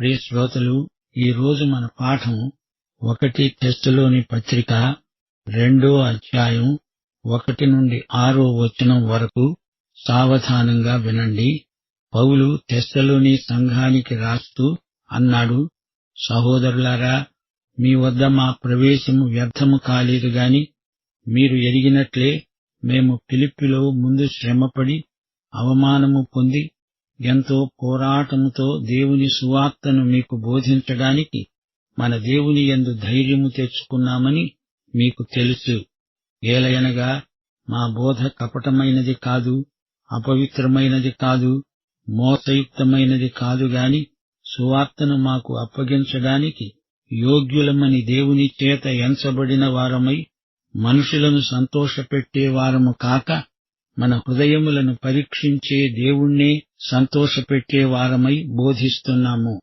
ప్రియ శ్రోతలు, ఈ రోజు మన పాఠం 1 తెస్సలోని పత్రిక 2వ అధ్యాయం 1 నుండి 6వ వచనం వరకు సావధానంగా వినండి. పౌలు తెస్సలోని సంఘానికి రాస్తూ అన్నాడు, సహోదరులారా, మీ వద్ద మా ప్రవేశము వ్యర్థము కాలేదు గాని మీరు ఎరిగినట్లే మేము ఫిలిప్పిలో ముందు శ్రమపడి అవమానము పొంది ఎంతో పోరాటముతో దేవుని సువార్తను మీకు బోధించడానికి మన దేవుని యందు ధైర్యము తెచ్చుకున్నామని మీకు తెలుసు. ఏలయనగా మా బోధ కపటమైనది కాదు, అపవిత్రమైనది కాదు, మోసయుక్తమైనది కాదు గాని సువార్తను మాకు అప్పగించడానికి యోగ్యులమని దేవుని చేత ఎంచబడిన వారమై మనుషులను సంతోషపెట్టే వారము కాక మన హృదయములను పరీక్షించే దేవుణ్ణే సంతోషపెట్టే వారమై బోధిస్తున్నాము.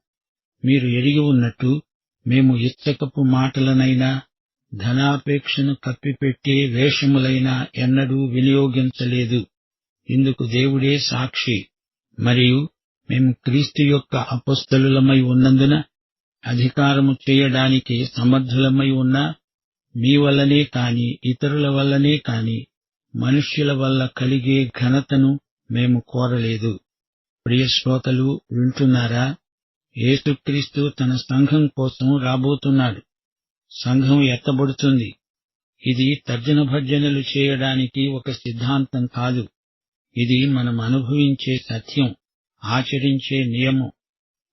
మీరు ఎరిగి ఉన్నట్టు మేము ఇచ్చకపు మాటలనైనా ధనాపేక్షను కప్పిపెట్టే వేషములైనా ఎన్నడూ వినియోగించలేదు. ఇందుకు దేవుడే సాక్షి. మరియు మేము క్రీస్తు యొక్క అపొస్తలులమై ఉన్నందున అధికారము చేయడానికి సమర్థులమై ఉన్నా మీ వల్లనే కాని ఇతరుల వల్లనే కాని మనుష్యుల వల్ల కలిగే ఘనతను మేము కోరలేదు. ప్రియ శ్రోతలు, వింటున్నారా? యేసుక్రీస్తు తన సంఘం కోసం రాబోతున్నాడు. సంఘం ఎత్తబడుతుంది. ఇది తర్జన భర్జనలు చేయడానికి ఒక సిద్ధాంతం కాదు. ఇది మనం అనుభవించే సత్యం, ఆచరించే నియమం.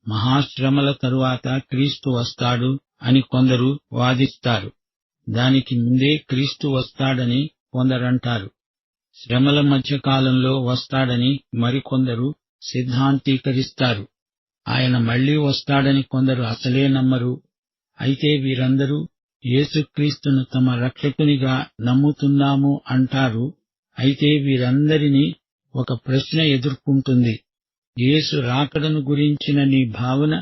మహాశ్రమల తరువాత క్రీస్తు వస్తాడు అని కొందరు వాదిస్తారు. దానికి ముందే క్రీస్తు వస్తాడని కొందరంటారు. శ్రమల మధ్యకాలంలో వస్తాడని మరికొందరు సిద్ధాంతీకరిస్తారు. ఆయన మళ్లీ వస్తాడని కొందరు అసలే నమ్మరు. అయితే వీరందరూ యేసుక్రీస్తును తమ రక్షకునిగా నమ్ముతున్నాము అంటారు. అయితే వీరందరినీ ఒక ప్రశ్న ఎదుర్కొంటుంది. యేసు రాకడను గురించిన నీ భావన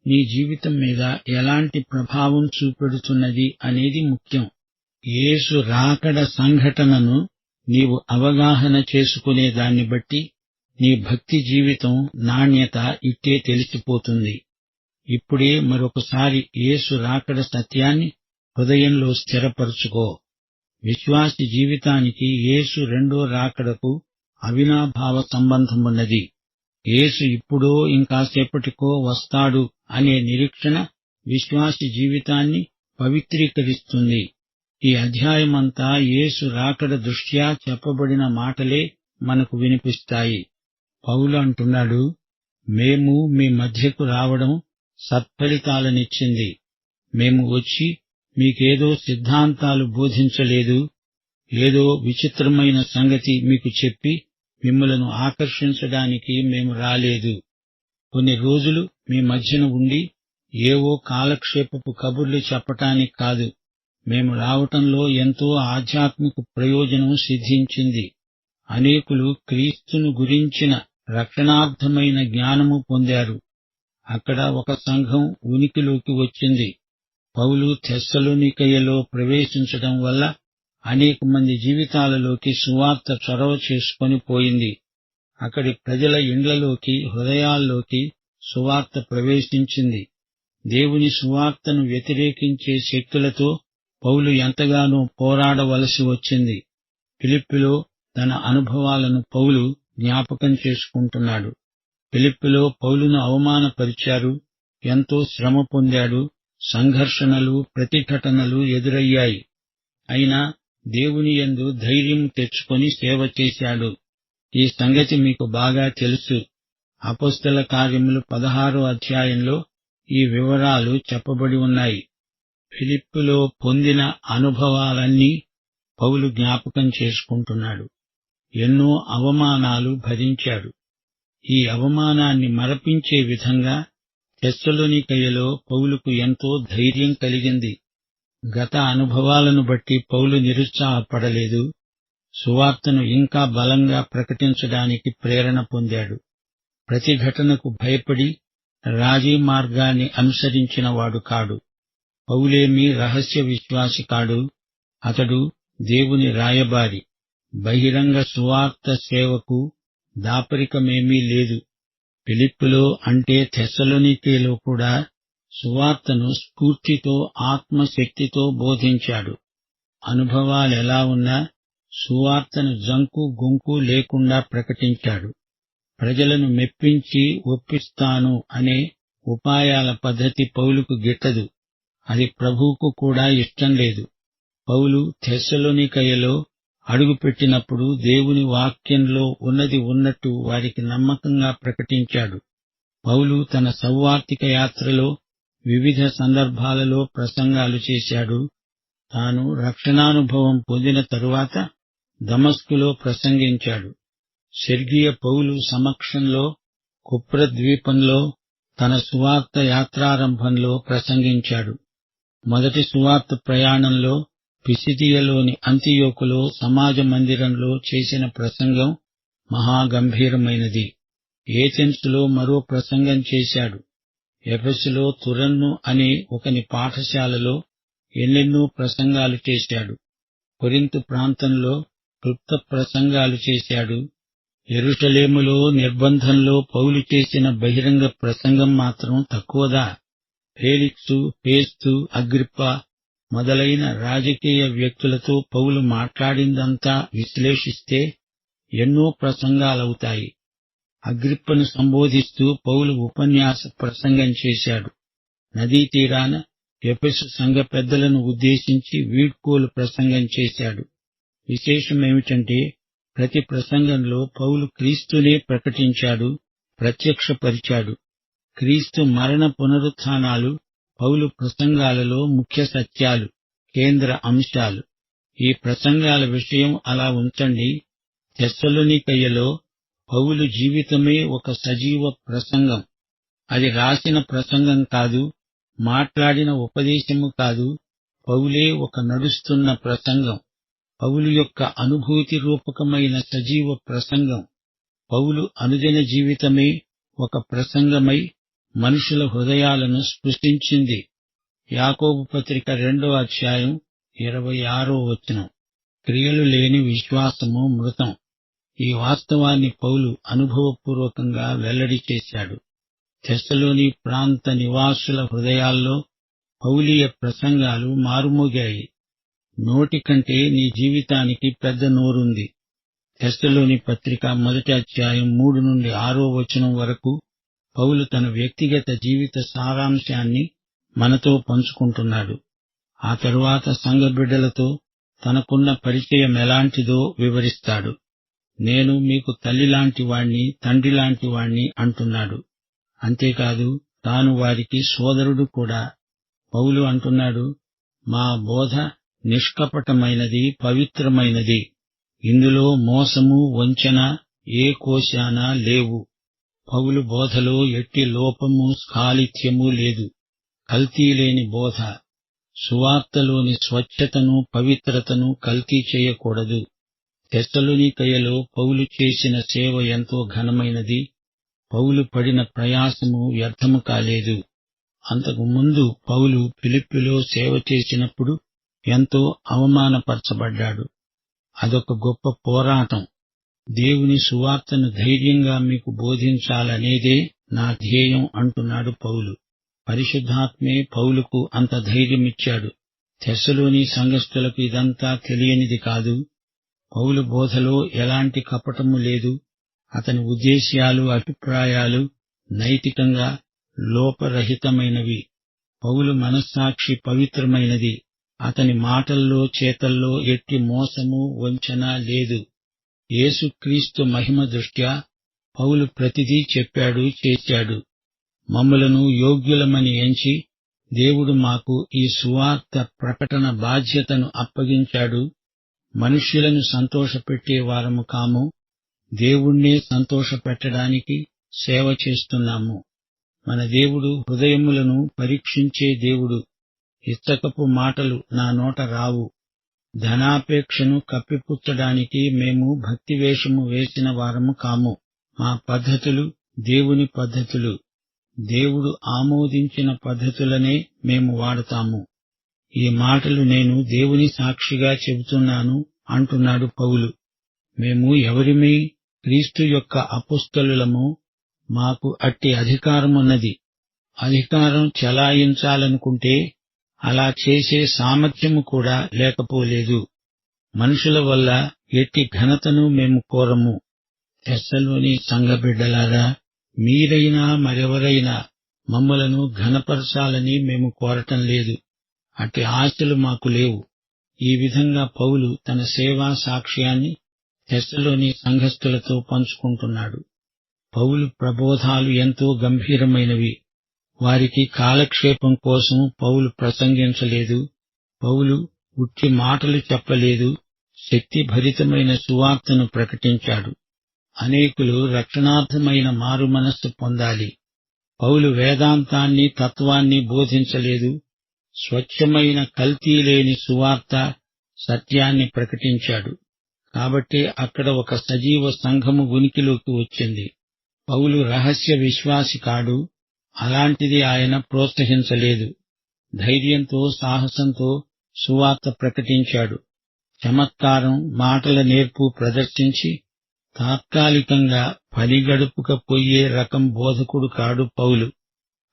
నీ జీవితం మీద ఎలాంటి ప్రభావం చూపెడుతున్నది అనేది ముఖ్యం. యేసు రాకడ సంఘటనను నీవు అవగాహన చేసుకునే దాన్ని బట్టి నీ భక్తి జీవితం నాణ్యత ఇట్టే తెలిసిపోతుంది. ఇప్పుడే మరొకసారి యేసు రాకడ సత్యాన్ని హృదయంలో స్థిరపరుచుకో. విశ్వాసి జీవితానికి యేసు రెండో రాకడకు అవినాభావ సంబంధమున్నది. యేసు ఇప్పుడో ఇంకాసేపటికో వస్తాడు అనే నిరీక్షణ విశ్వాసి జీవితాన్ని పవిత్రీకరిస్తుంది. ఈ అధ్యాయమంతా యేసు రాకడ దృష్ట్యా చెప్పబడిన మాటలే మనకు వినిపిస్తాయి. పౌలు అంటున్నాడు, మేము మీ మధ్యకు రావడం సత్ఫలితాలనిచ్చింది. మేము వచ్చి మీకేదో సిద్ధాంతాలు బోధించలేదు, ఏదో విచిత్రమైన సంగతి మీకు చెప్పి మిమ్మలను ఆకర్షించడానికి మేము రాలేదు. కొన్ని రోజులు మీ మధ్యన ఉండి ఏవో కాలక్షేపపు కబుర్లు చెప్పటానికి కాదు. మేము రావటంలో ఎంతో ఆధ్యాత్మిక ప్రయోజనం సిద్ధించింది. అనేకులు క్రీస్తును గురించిన రక్షణార్థమైన జ్ఞానము పొందారు. అక్కడ ఒక సంఘం ఉనికిలోకి వచ్చింది. పౌలు తెస్సలోనికయలో ప్రవేశించడం వల్ల అనేక మంది జీవితాలలోకి సువార్త చొరవ చేసుకొని పోయింది. అక్కడి ప్రజల ఇండ్లలోకి, హృదయాల్లోకి సువార్త ప్రవేశించింది. దేవుని సువార్తను వ్యతిరేకించే శక్తులతో పౌలు ఎంతగానో పోరాడవలసి వచ్చింది. ఫిలిప్పిలో తన అనుభవాలను పౌలు జ్ఞాపకం చేసుకుంటున్నాడు. ఫిలిప్పిలో పౌలును అవమానపరిచారు, ఎంతో శ్రమ పొందాడు, సంఘర్షణలు, ప్రతిఘటనలు ఎదురయ్యాయి. అయినా దేవుని యందు ధైర్యం తెచ్చుకొని సేవ చేశాడు. ఈ సంగతి మీకు బాగా తెలుసు. అపొస్తల కార్యములు 16వ అధ్యాయంలో ఈ వివరాలు చెప్పబడి ఉన్నాయి. ఫిలిప్పులో పొందిన అనుభవాలన్నీ పౌలు జ్ఞాపకం చేసుకుంటున్నాడు. ఎన్నో అవమానాలు భరించాడు. ఈ అవమానాన్ని మరపించే విధంగా తెస్సలోనికయలో పౌలుకు ఎంతో ధైర్యం కలిగింది. గత అనుభవాలను బట్టి పౌలు నిరుత్సాహపడలేదు. సువార్తను ఇంకా బలంగా ప్రకటించడానికి ప్రేరణ పొందాడు. ప్రతిఘటనకు భయపడి రాజీ మార్గాన్ని అనుసరించినవాడు కాడు. పౌలేమీ రహస్య విశ్వాసి కాడు. అతడు దేవుని రాయబారి. బహిరంగ సువార్త సేవకు దాపరికమేమీ లేదు. ఫిలిప్పులో అంటే తెస్సలోనికేలో కూడా సువార్తను స్ఫూర్తితో ఆత్మశక్తితో బోధించాడు. అనుభవాలెలా ఉన్నా సువార్తను జంకు గొంకు లేకుండా ప్రకటించాడు. ప్రజలను మెప్పించి ఒప్పిస్తాను అనే ఉపాయాల పద్ధతి పౌలుకు గిట్టదు. అది ప్రభువుకు కూడా ఇష్టం లేదు. పౌలు తెస్సలోనికయలో అడుగుపెట్టినప్పుడు దేవుని వాక్యంలో ఉన్నది ఉన్నట్టు వారికి నమ్మకంగా ప్రకటించాడు. పౌలు తన సౌవార్తిక యాత్రలో వివిధ సందర్భాలలో ప్రసంగాలు చేశాడు. తాను రక్షణానుభవం పొందిన తరువాత దమస్కులో ప్రసంగించాడు. సెర్గియ పౌలు సమక్షంలో కుప్రద్వీపంలో తన సువార్త యాత్రారంభంలో ప్రసంగించాడు. మొదటి సువార్త ప్రయాణంలో పిసిదియలోని అంతియోకులో సమాజ మందిరంలో చేసిన ప్రసంగం మహాగంభీరమైనది. ఏథెన్సులో మరో ప్రసంగం చేశాడు. ఎఫెసులో తురన్ను అనే ఒకని పాఠశాలలో ఎన్నెన్నో ప్రసంగాలు చేశాడు. కొరింతు ప్రాంతంలో క్లుప్త ప్రసంగాలు చేశాడు. యెరూషలేములో నిర్బంధంలో పౌలు చేసిన బహిరంగ ప్రసంగం మాత్రం తక్కువదా? ఫేలిక్సు, ఫేస్తు, అగ్రిప్ప మొదలైన రాజకీయ వ్యక్తులతో పౌలు మాట్లాడిందంతా విశ్లేషిస్తే ఎన్నో ప్రసంగాలవుతాయి. అగ్రిప్పను సంబోధిస్తూ పౌలు ఉపన్యాస ప్రసంగం చేశాడు. నదీ తీరాన ఎఫెసు సంఘ పెద్దలను ఉద్దేశించి వీడ్కోలు ప్రసంగం చేశాడు. విశేషమేమిటంటే ప్రతి ప్రసంగంలో పౌలు క్రీస్తునే ప్రకటించాడు, ప్రత్యక్షపరిచాడు. క్రీస్తు మరణ పునరుత్థానాలు పౌలు ప్రసంగాలలో ముఖ్య సత్యాలు, కేంద్ర అంశాలు. ఈ ప్రసంగాల విషయం అలా ఉంచండి. తెస్సలోనికయలో పౌలు జీవితమే ఒక సజీవ ప్రసంగం. అది రాసిన ప్రసంగం కాదు, మాట్లాడిన ఉపదేశము కాదు, పౌలే ఒక నడుస్తున్న ప్రసంగం. పౌలు యొక్క అనుభూతి రూపకమైన సజీవ ప్రసంగం. పౌలు అనుదిన జీవితమే ఒక ప్రసంగమై మనుషుల హృదయాలను స్పృశించింది. యాకోబు పత్రిక 2వ అధ్యాయం 26వ వచనం. క్రియలు లేని విశ్వాసము మృతం. ఈ వాస్తవాన్ని పౌలు అనుభవపూర్వకంగా వెల్లడి చేశాడు. తెస్సలోని ప్రాంత నివాసుల హృదయాల్లో పౌలీయ ప్రసంగాలు మారుమోగాయి. నోటి కంటే నీ జీవితానికి పెద్ద నోరుంది. తెస్సలోని పత్రిక 1వ అధ్యాయం 3 నుండి 6వ వచనం వరకు పౌలు తన వ్యక్తిగత జీవిత సారాంశాన్ని మనతో పంచుకుంటున్నాడు. ఆ తరువాత సంఘ బిడ్డలతో తనకున్న పరిచయం ఎలాంటిదో వివరిస్తాడు. నేను మీకు తల్లిలాంటి వాణ్ణి, తండ్రిలాంటి వాణ్ణి అంటున్నాడు. అంతేకాదు తాను వారికి సోదరుడు కూడా. పౌలు అంటున్నాడు, మా బోధ నిష్కపటమైనది, పవిత్రమైనది. ఇందులో మోసము, వంచన ఏ కోశానా లేవు. పౌలు బోధలో ఎట్టి లోపము, స్ఖాళిత్యము లేదు. కల్తీ లేని బోధ. సువార్తలోని స్వచ్ఛతను, పవిత్రతను కల్తీ చేయకూడదు. తెస్సలోనికయలో పౌలు చేసిన సేవ ఎంతో ఘనమైనది. పౌలు పడిన ప్రయాసము వ్యర్థము కాలేదు. అంతకు ముందు పౌలు ఫిలిప్పులో సేవ చేసినప్పుడు ఎంతో అవమానపరచబడ్డాడు. అదొక గొప్ప పోరాటం. దేవుని సువార్తను ధైర్యంగా మీకు బోధించాలనేదే నా ధ్యేయం అంటున్నాడు పౌలు. పరిశుద్ధాత్మే పౌలుకు అంత ధైర్యమిచ్చాడు. తెస్సలోని సంఘస్థులకు ఇదంతా తెలియనిది కాదు. పౌలు బోధలో ఎలాంటి కపటము లేదు. అతని ఉద్దేశ్యాలు, అభిప్రాయాలు నైతికంగా లోపరహితమైనవి. పౌలు మనస్సాక్షి పవిత్రమైనది. అతని మాటల్లో, చేతల్లో ఎట్టి మోసము, వంచన లేదు. యేసుక్రీస్తు మహిమ దృష్ట్యా పౌలు ప్రతిదీ చెప్పాడు, చేశాడు. మమ్ములను యోగ్యులమని ఎంచి దేవుడు మాకు ఈ సువార్త ప్రకటన బాధ్యతను అప్పగించాడు. మనుష్యులను సంతోషపెట్టే వారము కాము, దేవుణ్ణే సంతోషపెట్టడానికి సేవ చేస్తున్నాము. మన దేవుడు హృదయములను పరీక్షించే దేవుడు. ఇచ్చకపు మాటలు నా నోట రావు. ధనాపేక్షను కప్పిపుచ్చడానికి మేము భక్తివేషము వేసిన వారము కాము. మా పద్ధతులు దేవుని పద్ధతులు. దేవుడు ఆమోదించిన పద్ధతులనే మేము వాడతాము. ఈ మాటలు నేను దేవుని సాక్షిగా చెబుతున్నాను అంటున్నాడు పౌలు. మేము ఎవరిమీ? క్రీస్తు యొక్క అపుస్తలులము, మాకు అట్టి అధికారమున్నది. అధికారం చెలాయించాలనుకుంటే అలా చేసే సామర్థ్యము కూడా లేకపోలేదు. మనుషుల వల్ల ఎట్టి ఘనతను మేము కోరము. తెస్సలోని సంఘబిడ్డలారా, మీరైనా మరెవరైనా మమ్మలను ఘనపరచాలని మేము కోరటం లేదు. అట్టి ఆశలు మాకు లేవు. ఈ విధంగా పౌలు తన సేవా సాక్ష్యాన్ని తెస్సలోని సంఘస్థులతో పంచుకుంటున్నాడు. పౌలు ప్రబోధాలు ఎంతో గంభీరమైనవి. వారికి కాలక్షేపం కోసం పౌలు ప్రసంగించలేదు. పౌలు ఉట్టి మాటలు చెప్పలేదు, శక్తిభరితమైన సువార్తను ప్రకటించాడు. అనేకులు రక్షణార్థమైన మారుమనస్సు పొందాలి. పౌలు వేదాంతాన్ని, తత్వాన్ని బోధించలేదు. స్వచ్ఛమైన కల్తీలేని సువార్త, సత్యాన్ని ప్రకటించాడు. కాబట్టి అక్కడ ఒక సజీవ సంఘము ఉనికిలోకి వచ్చింది. పౌలు రహస్య విశ్వాసి కాడు. అలాంటిది ఆయన ప్రోత్సహించలేదు. ధైర్యంతో, సాహసంతో సువార్త ప్రకటించాడు. చమత్కారం, మాటల నేర్పు ప్రదర్శించి తాత్కాలికంగా పనిగడుపుకపోయే రకం బోధకుడు కాడు పౌలు.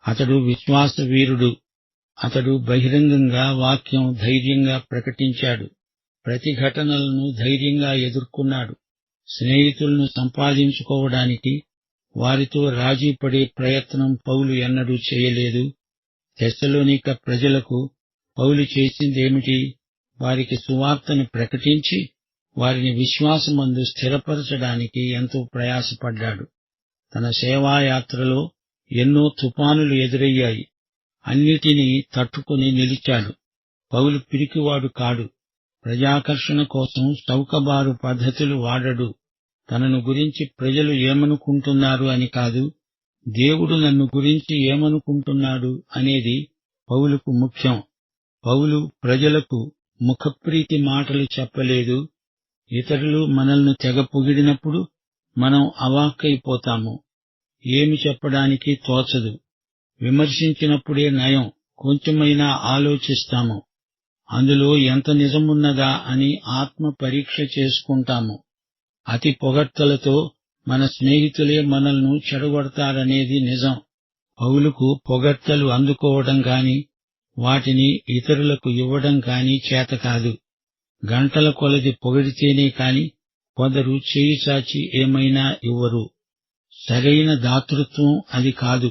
అతడు విశ్వాస వీరుడు. అతడు బహిరంగంగా వాక్యం ధైర్యంగా ప్రకటించాడు. ప్రతిఘటనలను ధైర్యంగా ఎదుర్కొన్నాడు. స్నేహితులను సంపాదించుకోవడానికి వారితో రాజీపడే ప్రయత్నం పౌలు ఎన్నడూ చేయలేదు. తెస్సలోనిక ప్రజలకు పౌలు చేసిందేమిటి? వారికి సువార్తను ప్రకటించి వారిని విశ్వాసమందు స్థిరపరచడానికి ఎంతో ప్రయాసపడ్డాడు. తన సేవాయాత్రలో ఎన్నో తుఫానులు ఎదురయ్యాయి. అన్నిటినీ తట్టుకుని నిలిచాడు. పౌలు పిరికివాడు కాడు. ప్రజాకర్షణ కోసం చౌకబారు పద్ధతులు వాడడు. తనను గురించి ప్రజలు ఏమనుకుంటున్నారు అని కాదు, దేవుడు నన్ను గురించి ఏమనుకుంటున్నాడు అనేది పౌలుకు ముఖ్యం. పౌలు ప్రజలకు ముఖప్రీతి మాటలు చెప్పలేదు. ఇతరులు మనల్ని తెగ పొగిడినప్పుడు మనం అవాక్కైపోతాము. ఏమి చెప్పడానికి తోచదు. విమర్శించినప్పుడే నయం, కొంచెమైనా ఆలోచిస్తాము. అందులో ఎంత నిజమున్నదా అని ఆత్మ పరీక్ష చేసుకుంటాము. అతి పొగడ్తలతో మన స్నేహితులే మనల్ని చెడగొడతారనేది నిజం. పౌలుకు పొగడ్తలు అందుకోవడం గాని, వాటిని ఇతరులకు ఇవ్వడం కాని చేతకాదు. గంటల కొలది పొగిడితేనే కాని కొందరు చేయి చాచి ఏమైనా ఇవ్వరు. సరైన దాతృత్వం అది కాదు.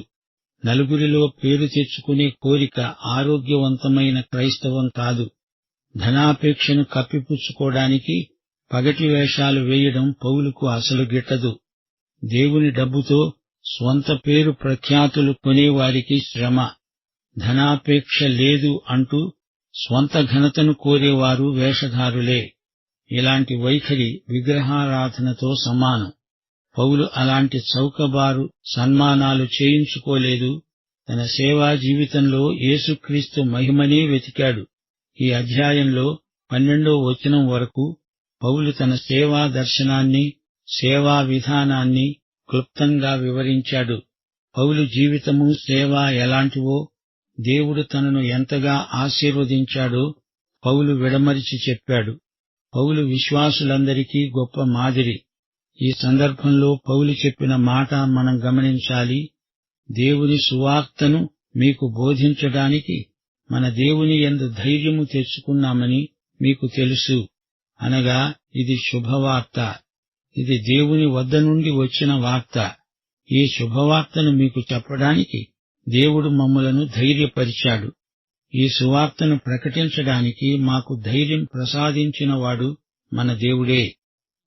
నలుగురిలో పేరు తెచ్చుకునే కోరిక ఆరోగ్యవంతమైన క్రైస్తవం కాదు. ధనాపేక్షను కప్పిపుచ్చుకోవడానికి పగటి వేషాలు వేయడం పౌలుకు అసలు గిట్టదు. దేవుని డబ్బుతో స్వంత పేరు ప్రఖ్యాతులు కొనేవారికి శ్రమ. ధనాపేక్ష లేదు అంటూ స్వంత ఘనతను కోరేవారు వేషధారులే. ఇలాంటి వైఖరి విగ్రహారాధనతో సమానం. పౌలు అలాంటి చౌకబారు సన్మానాలు చేయించుకోలేదు. తన సేవా జీవితంలో యేసుక్రీస్తు మహిమనే వెతికాడు. ఈ అధ్యాయంలో 12వ వచనం వరకు పౌలు తన సేవా దర్శనాన్ని, సేవా విధానాన్ని క్లుప్తంగా వివరించాడు. పౌలు జీవితము, సేవ ఎలాంటివో, దేవుడు తనను ఎంతగా ఆశీర్వదించాడో పౌలు విడమరిచి చెప్పాడు. పౌలు విశ్వాసులందరికీ గొప్ప మాదిరి. ఈ సందర్భంలో పౌలు చెప్పిన మాట మనం గమనించాలి. దేవుని సువార్తను మీకు బోధించడానికి మన దేవుని యందు ధైర్యము తెచ్చుకున్నామని మీకు తెలుసు. అనగా ఇది శుభవార్త. ఇది దేవుని వద్ద నుండి వచ్చిన వార్త. ఈ శుభవార్తను మీకు చెప్పడానికి దేవుడు మమ్ములను ధైర్యపరిచాడు. ఈ సువార్తను ప్రకటించడానికి మాకు ధైర్యం ప్రసాదించినవాడు మన దేవుడే.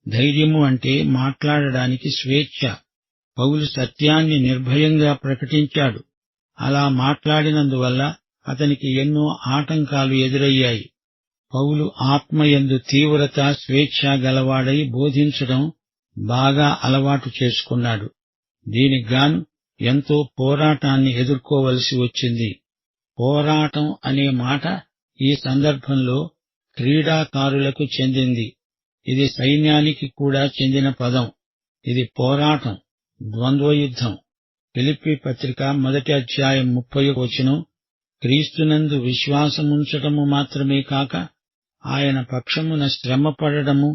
ధైర్యము అంటే మాట్లాడడానికి స్వేచ్ఛ. పౌలు సత్యాన్ని నిర్భయంగా ప్రకటించాడు. అలా మాట్లాడినందువల్ల అతనికి ఎన్నో ఆటంకాలు ఎదురయ్యాయి. పౌలు ఆత్మయందు తీవ్రత, స్వేచ్ఛ గలవాడై బోధించడం బాగా అలవాటు చేసుకున్నాడు. దీనికిగాను ఎంతో పోరాటాన్ని ఎదుర్కోవలసి వచ్చింది. పోరాటం అనే మాట ఈ సందర్భంలో క్రీడాకారులకు చెందింది. ఇది సైన్యానికి కూడా చెందిన పదం. ఇది పోరాటం, ద్వంద్వయుద్ధం. ఫిలిప్పీ పత్రిక 1వ అధ్యాయం 30వ వచనం, క్రీస్తునందు విశ్వాసముంచటము మాత్రమే కాక ఆయన పక్షమున శ్రమపడడము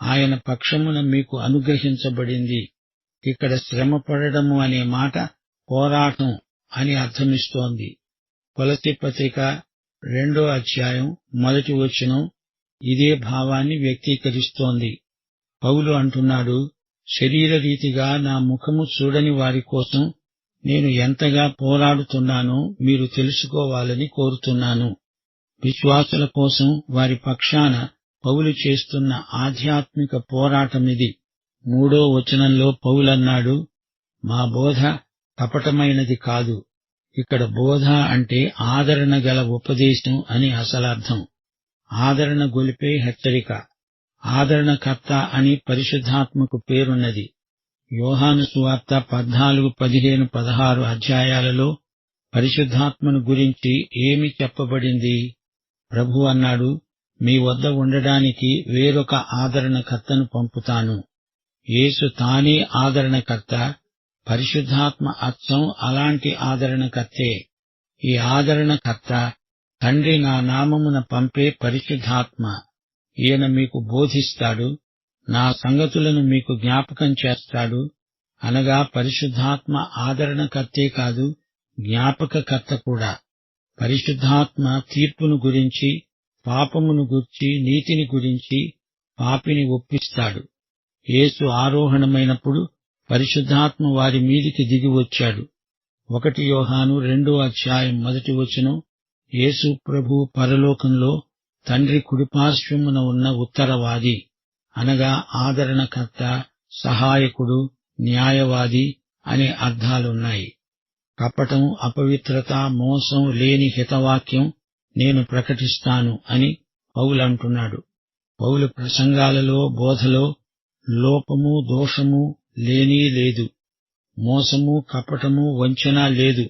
ఆయన పక్షమున మీకు అనుగ్రహించబడింది. ఇక్కడ శ్రమపడడము అనే మాట పోరాటం అని అర్థమిస్తోంది. కొలస్సీ పత్రిక 2వ అధ్యాయం 1వ వచనం ఇదే భావాన్ని వ్యక్తీకరిస్తోంది. పౌలు అంటున్నాడు, శరీరరీతిగా నా ముఖము చూడని వారి కోసం నేను ఎంతగా పోరాడుతున్నానో మీరు తెలుసుకోవాలని కోరుతున్నాను. విశ్వాసుల కోసం వారి పక్షాన పౌలు చేస్తున్న ఆధ్యాత్మిక పోరాటమిది. 3వ వచనంలో పౌలన్నాడు, మా బోధ కపటమైనది కాదు. ఇక్కడ బోధ అంటే ఆదరణ గల ఉపదేశం అని అసలర్థం. ఆదరణ గొలిపే హెచ్చరిక. ఆదరణకర్త అని పరిశుద్ధాత్మకు పేరున్నది. యోహాను సువార్త 14, 15, 16 అధ్యాయాలలో పరిశుద్ధాత్మను గురించి ఏమి చెప్పబడింది? ప్రభు అన్నాడు, మీ వద్ద ఉండడానికి వేరొక ఆదరణకర్తను పంపుతాను. యేసు తానే ఆదరణకర్త. పరిశుద్ధాత్మ అచ్చం అలాంటి ఆదరణకర్తే. ఈ ఆదరణకర్త తండ్రి నా నామమున పంపే పరిశుద్ధాత్మ. ఈయన మీకు బోధిస్తాడు, నా సంగతులను మీకు జ్ఞాపకం చేస్తాడు. అనగా పరిశుద్ధాత్మ ఆదరణకర్తే కాదు, జ్ఞాపకకర్త కూడా. పరిశుద్ధాత్మ తీర్పును గురించి, పాపమును గూర్చి, నీతిని గురించి పాపిని ఒప్పిస్తాడు. యేసు ఆరోహణమైనప్పుడు పరిశుద్ధాత్మ వారి మీదికి దిగి వచ్చాడు. 1 యోహాను 2వ అధ్యాయం 1వ వచనం, యేసు ప్రభు పరలోకంలో తండ్రి కుడిపార్శ్వమున ఉన్న ఉత్తరవాది, అనగా ఆదరణకర్త, సహాయకుడు, న్యాయవాది అనే అర్థాలున్నాయి. కపటం, అపవిత్రత, మోసం లేని హితవాక్యం నేను ప్రకటిస్తాను అని పౌలంటున్నాడు. పౌలు ప్రసంగాలలో, బోధలో లోపము, దోషము లేనీ లేదు. మోసము, కపటము, వంచన లేదు.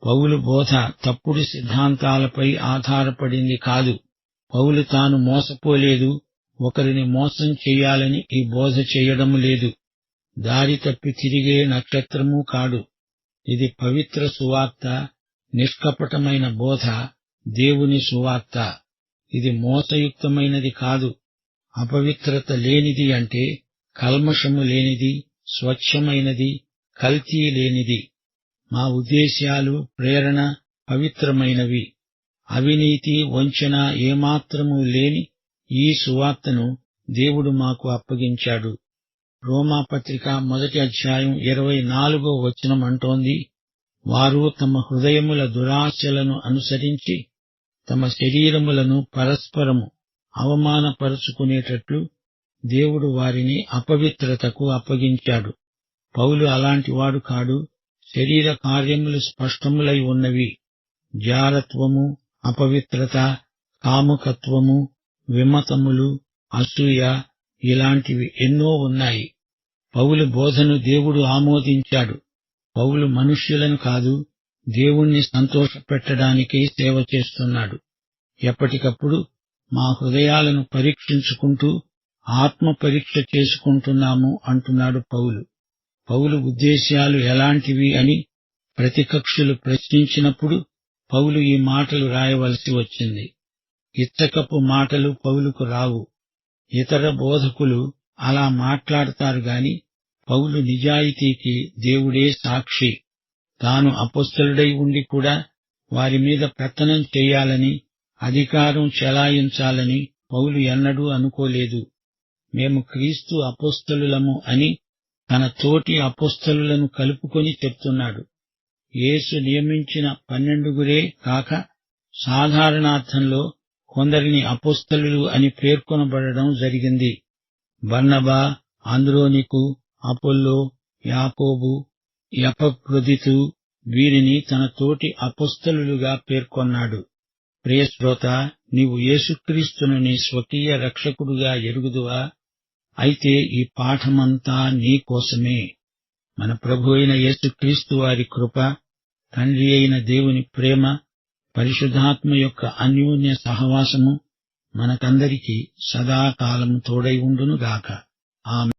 పౌలు బోధ తప్పుడు సిద్ధాంతాలపై ఆధారపడింది కాదు. పౌలు తాను మోసపోలేదు, ఒకరిని మోసం చెయ్యాలని ఈ బోధ చెయ్యడము లేదు. దారి తప్పి తిరిగే నక్షత్రమూ కాడు. ఇది పవిత్ర సువార్త, నిష్కపటమైన బోధ, దేవుని సువార్త. ఇది మోసయుక్తమైనది కాదు. అపవిత్రత లేనిది అంటే కల్మషము లేనిది, స్వచ్ఛమైనది, కల్తీ లేనిది. మా ఉద్దేశ్యాలు, ప్రేరణ పవిత్రమైనవి. అవినీతి, వంచన ఏమాత్రమూ లేని ఈ సువార్తను దేవుడు మాకు అప్పగించాడు. రోమాపత్రిక 1వ అధ్యాయం 24వ వచనం అంటోంది, వారు తమ హృదయముల దురాశలను అనుసరించి తమ శరీరములను పరస్పరము అవమానపరుచుకునేటట్లు దేవుడు వారిని అపవిత్రతకు అప్పగించాడు. పౌలు అలాంటివాడు కాడు. శరీర కార్యములు స్పష్టములై ఉన్నవి. జారత్వము, అపవిత్రత, కాముకత్వము, విమతములు, అసూయ ఇలాంటివి ఎన్నో ఉన్నాయి. పౌలు బోధను దేవుడు ఆమోదించాడు. పౌలు మనుష్యులను కాదు, దేవుణ్ణి సంతోషపెట్టడానికి సేవ చేస్తున్నాడు. ఎప్పటికప్పుడు మా హృదయాలను పరీక్షించుకుంటూ ఆత్మ పరీక్ష చేసుకుంటున్నాము అంటున్నాడు పౌలు. పౌలు ఉద్దేశ్యాలు ఎలాంటివి అని ప్రతికక్షులు ప్రశ్నించినప్పుడు పౌలు ఈ మాటలు రాయవలసి వచ్చింది. ఇచ్చకపు మాటలు పౌలుకు రావు. ఇతర బోధకులు అలా మాట్లాడతారు గాని పౌలు నిజాయితీకి దేవుడే సాక్షి. తాను అపొస్తలుడై ఉండి కూడా వారి మీద పెత్తనం చెయ్యాలని, అధికారం చెలాయించాలని పౌలు ఎన్నడూ అనుకోలేదు. మేము క్రీస్తు అపొస్తలులము అని తన తోటి అపొస్తలులను కలుపుకొని చెప్తున్నాడు. యేసు నియమించిన 12 కాక సాధారణార్థంలో కొందరిని అపొస్తలులు అని పేర్కొనబడడం జరిగింది. బర్నబా, అంద్రోనికు, అపొల్లో, యాకోబు, ఎపఫ్రొదితు వీరిని తన తోటి అపొస్తలులుగా పేర్కొన్నాడు. ప్రియశ్రోత, నీవు యేసుక్రీస్తును నీ స్వకీయ రక్షకుడుగా ఎరుగుదువా? అయితే ఈ పాఠమంతా నీ కోసమే. మన ప్రభు అయిన యేసుక్రీస్తు వారి కృప, తండ్రి అయిన దేవుని ప్రేమ, పరిశుద్ధాత్మ యొక్క అన్యోన్య సహవాసము మనకందరికీ సదాకాలం తోడై ఉండునుగాక. ఆమేన్.